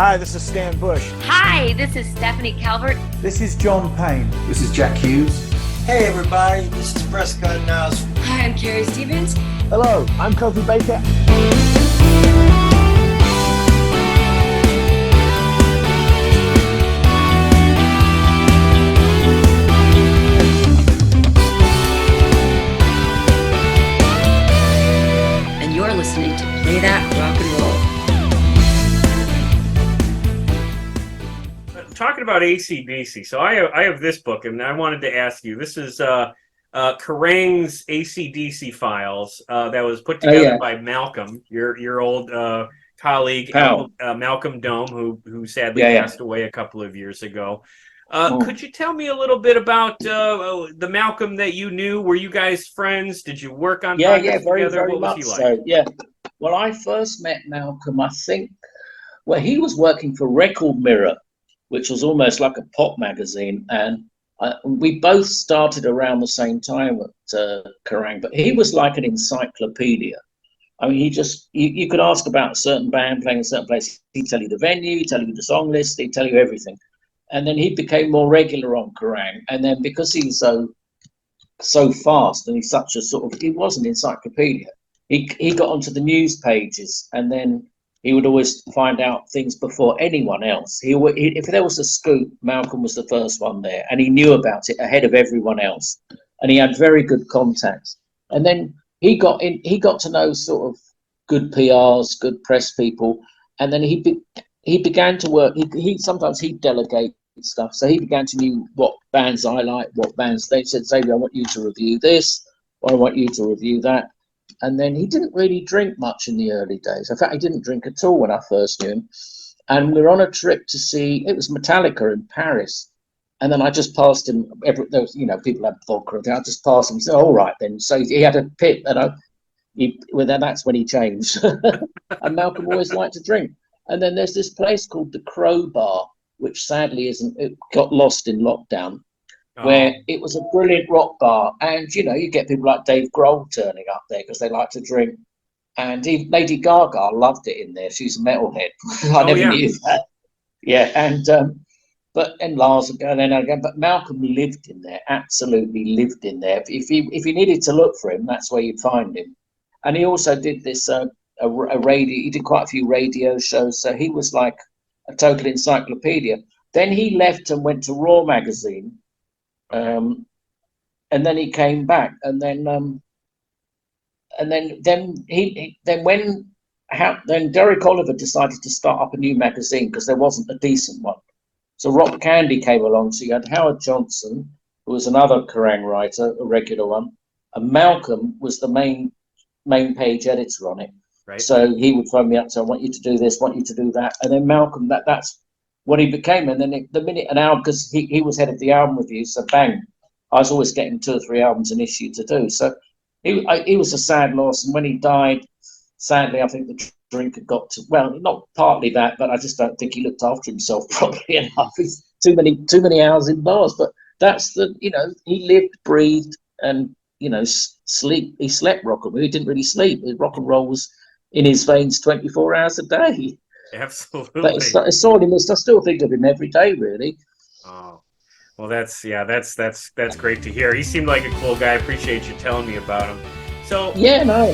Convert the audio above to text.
Hi, this is Stan Bush. Hi, this is Stephanie Calvert. This is John Payne. This is Jack Hughes. Hey everybody, this is Prescott Niles. Hi, I'm Carrie Stevens. Hello, I'm Kofi Baker. And you're listening to Play That Rock and Roll. Talking about AC/DC, so I have this book, and I wanted to ask you. This is Kerrang's AC/DC files that was put together by Malcolm, your old colleague, Malcolm Dome, who sadly passed away a couple of years ago. Could you tell me a little bit about the Malcolm that you knew? Were you guys friends? Did you work on projects together? Very what was much he like? so. Yeah. Well, I first met Malcolm, I think, he was working for Record Mirror, which was almost like a pop magazine, and we both started around the same time at Kerrang, but he was like an encyclopedia. I mean, you could ask about a certain band playing a certain place, he'd tell you the venue, he'd tell you the song list, he'd tell you everything. And then he became more regular on Kerrang, and then because he's so fast and he's such a he was an encyclopedia, he got onto the news pages, and then he would always find out things before anyone else. If there was a scoop, Malcolm was the first one there, and he knew about it ahead of everyone else. And he had very good contacts. And then he got to know sort of good PRs, good press people, and then he began to work. Sometimes he'd delegate stuff, so he began to know what bands I like, what bands they said. Xavier, I want you to review this, or I want you to review that. And then he didn't really drink much in the early days. In fact, he didn't drink at all when I first knew him. And we were on a trip to see, it was Metallica in Paris. And then I just passed him. There was, people had vodka. I just passed him and said, all right then. So he had a pit, and that's when he changed. And Malcolm always liked to drink. And then there's this place called the Crowbar, which sadly it got lost in lockdown. Where it was a brilliant rock bar, and you get people like Dave Grohl turning up there because they like to drink, and Lady Gaga loved it in there. She's a metalhead. I never knew that. Yeah, and Lars again, but Malcolm lived in there, absolutely lived in there. If you needed to look for him, that's where you'd find him. And he also did this a radio. He did quite a few radio shows, so he was like a total encyclopedia. Then he left and went to Raw magazine. And then he came back, and then Derek Oliver decided to start up a new magazine because there wasn't a decent one. So Rock Candy came along. So you had Howard Johnson, who was another Kerrang writer, a regular one, and Malcolm was the main page editor on it. Right. So he would phone me up, so I want you to do this, want you to do that, and then Malcolm, that's what he became. And then the minute an album, because he was head of the album review, so bang, I was always getting 2 or 3 albums an issue to do. So he was a sad loss, and when he died, sadly, I think the drink had got to, well, not partly that, but I just don't think he looked after himself properly enough. He's too many hours in bars. But that's he lived, breathed, and sleep. He slept rock and roll. He didn't really sleep. Rock and roll was in his veins 24 hours a day. Absolutely. But it's sorely missed. I still think of him every day, really. Oh, well, that's great to hear. He seemed like a cool guy. I appreciate you telling me about him. So yeah, no.